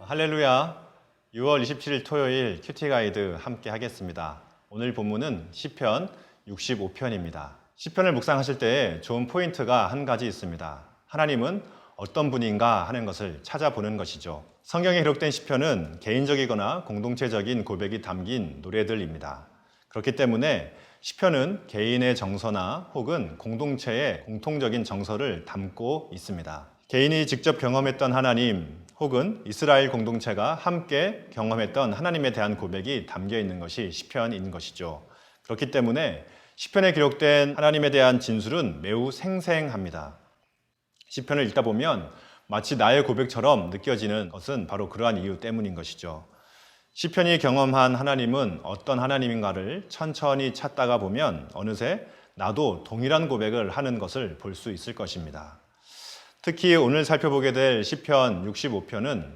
할렐루야. 6월 27일 토요일 큐티 가이드 함께 하겠습니다. 오늘 본문은 시편 65편입니다. 시편을 묵상하실 때 좋은 포인트가 한 가지 있습니다. 하나님은 어떤 분인가 하는 것을 찾아보는 것이죠. 성경에 기록된 시편은 개인적이거나 공동체적인 고백이 담긴 노래들입니다. 그렇기 때문에 시편은 개인의 정서나 혹은 공동체의 공통적인 정서를 담고 있습니다. 개인이 직접 경험했던 하나님 혹은 이스라엘 공동체가 함께 경험했던 하나님에 대한 고백이 담겨 있는 것이 시편인 것이죠. 그렇기 때문에 시편에 기록된 하나님에 대한 진술은 매우 생생합니다. 시편을 읽다 보면 마치 나의 고백처럼 느껴지는 것은 바로 그러한 이유 때문인 것이죠. 시편이 경험한 하나님은 어떤 하나님인가를 천천히 찾다가 보면 어느새 나도 동일한 고백을 하는 것을 볼 수 있을 것입니다. 특히 오늘 살펴보게 될 시편 65편은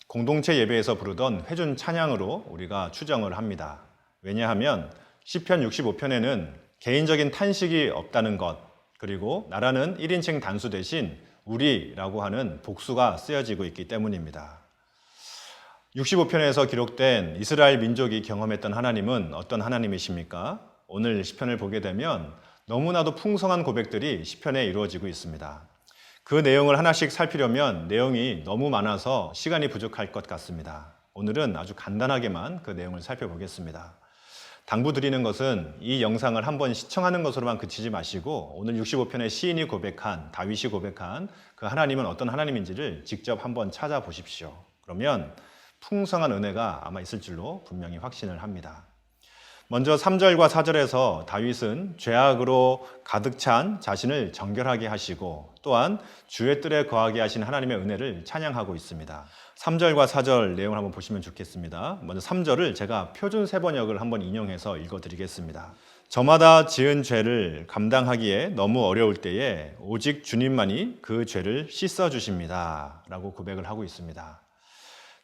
공동체 예배에서 부르던 회중 찬양으로 우리가 추정을 합니다. 왜냐하면 시편 65편에는 개인적인 탄식이 없다는 것, 그리고 나라는 1인칭 단수 대신 우리라고 하는 복수가 쓰여지고 있기 때문입니다. 65편에서 기록된 이스라엘 민족이 경험했던 하나님은 어떤 하나님이십니까? 오늘 시편을 보게 되면 너무나도 풍성한 고백들이 시편에 이루어지고 있습니다. 그 내용을 하나씩 살피려면 내용이 너무 많아서 시간이 부족할 것 같습니다. 오늘은 아주 간단하게만 그 내용을 살펴보겠습니다. 당부드리는 것은 이 영상을 한번 시청하는 것으로만 그치지 마시고 오늘 65편의 시인이 고백한, 다윗이 고백한 그 하나님은 어떤 하나님인지를 직접 한번 찾아보십시오. 그러면 풍성한 은혜가 아마 있을 줄로 분명히 확신을 합니다. 먼저 3절과 4절에서 다윗은 죄악으로 가득 찬 자신을 정결하게 하시고 또한 주의 뜰에 거하게 하신 하나님의 은혜를 찬양하고 있습니다. 3절과 4절 내용을 한번 보시면 좋겠습니다. 먼저 3절을 제가 표준 세번역을 한번 인용해서 읽어드리겠습니다. 저마다 지은 죄를 감당하기에 너무 어려울 때에 오직 주님만이 그 죄를 씻어주십니다 라고 고백을 하고 있습니다.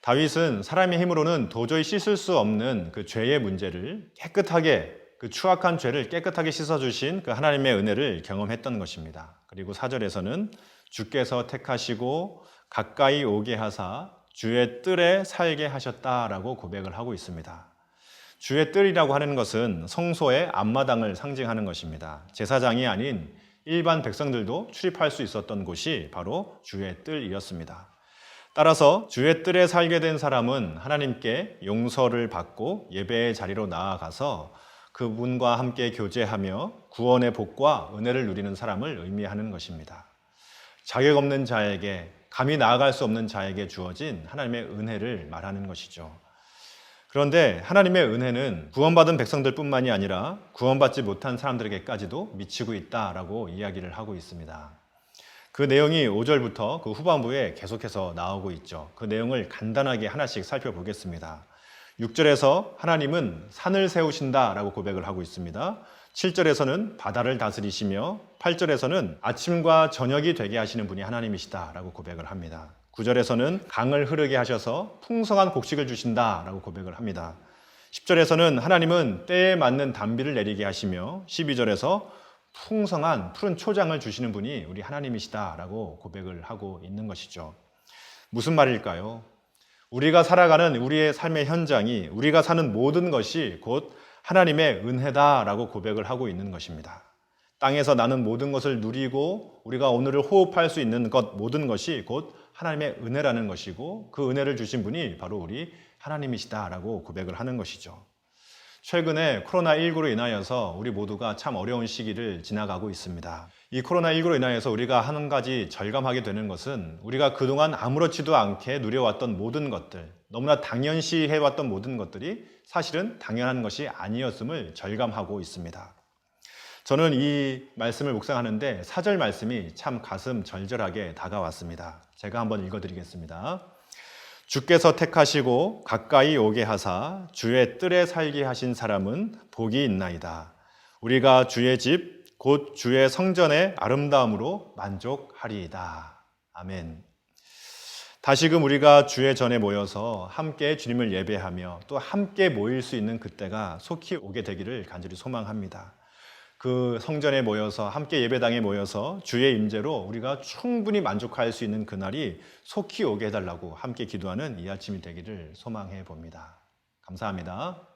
다윗은 사람의 힘으로는 도저히 씻을 수 없는 그 죄의 문제를 깨끗하게, 그 추악한 죄를 깨끗하게 씻어주신 그 하나님의 은혜를 경험했던 것입니다. 그리고 4절에서는 주께서 택하시고 가까이 오게 하사 주의 뜰에 살게 하셨다라고 고백을 하고 있습니다. 주의 뜰이라고 하는 것은 성소의 앞마당을 상징하는 것입니다. 제사장이 아닌 일반 백성들도 출입할 수 있었던 곳이 바로 주의 뜰이었습니다. 따라서 주의 뜰에 살게 된 사람은 하나님께 용서를 받고 예배의 자리로 나아가서 그분과 함께 교제하며 구원의 복과 은혜를 누리는 사람을 의미하는 것입니다. 자격 없는 자에게, 감히 나아갈 수 없는 자에게 주어진 하나님의 은혜를 말하는 것이죠. 그런데 하나님의 은혜는 구원받은 백성들뿐만이 아니라 구원받지 못한 사람들에게까지도 미치고 있다라고 이야기를 하고 있습니다. 그 내용이 5절부터 그 후반부에 계속해서 나오고 있죠. 그 내용을 간단하게 하나씩 살펴보겠습니다. 6절에서 하나님은 산을 세우신다라고 고백을 하고 있습니다. 7절에서는 바다를 다스리시며 8절에서는 아침과 저녁이 되게 하시는 분이 하나님이시다라고 고백을 합니다. 9절에서는 강을 흐르게 하셔서 풍성한 곡식을 주신다라고 고백을 합니다. 10절에서는 하나님은 때에 맞는 단비를 내리게 하시며 12절에서 풍성한 푸른 초장을 주시는 분이 우리 하나님이시다라고 고백을 하고 있는 것이죠. 무슨 말일까요? 우리가 살아가는 우리의 삶의 현장이, 우리가 사는 모든 것이 곧 하나님의 은혜다라고 고백을 하고 있는 것입니다. 땅에서 나는 모든 것을 누리고 우리가 오늘을 호흡할 수 있는 것 모든 것이 곧 하나님의 은혜라는 것이고 그 은혜를 주신 분이 바로 우리 하나님이시다라고 고백을 하는 것이죠. 최근에 코로나19로 인하여서 우리 모두가 참 어려운 시기를 지나가고 있습니다. 이 코로나19로 인하여서 우리가 한 가지 절감하게 되는 것은 우리가 그동안 아무렇지도 않게 누려왔던 모든 것들, 너무나 당연시 해왔던 모든 것들이 사실은 당연한 것이 아니었음을 절감하고 있습니다. 저는 이 말씀을 묵상하는데 4절 말씀이 참 가슴 절절하게 다가왔습니다. 제가 한번 읽어드리겠습니다. 주께서 택하시고 가까이 오게 하사 주의 뜰에 살게 하신 사람은 복이 있나이다. 우리가 주의 집 곧 주의 성전의 아름다움으로 만족하리이다. 아멘. 다시금 우리가 주의 전에 모여서 함께 주님을 예배하며 또 함께 모일 수 있는 그때가 속히 오게 되기를 간절히 소망합니다. 그 성전에 모여서 함께 예배당에 모여서 주의 임재로 우리가 충분히 만족할 수 있는 그날이 속히 오게 해달라고 함께 기도하는 이 아침이 되기를 소망해 봅니다. 감사합니다.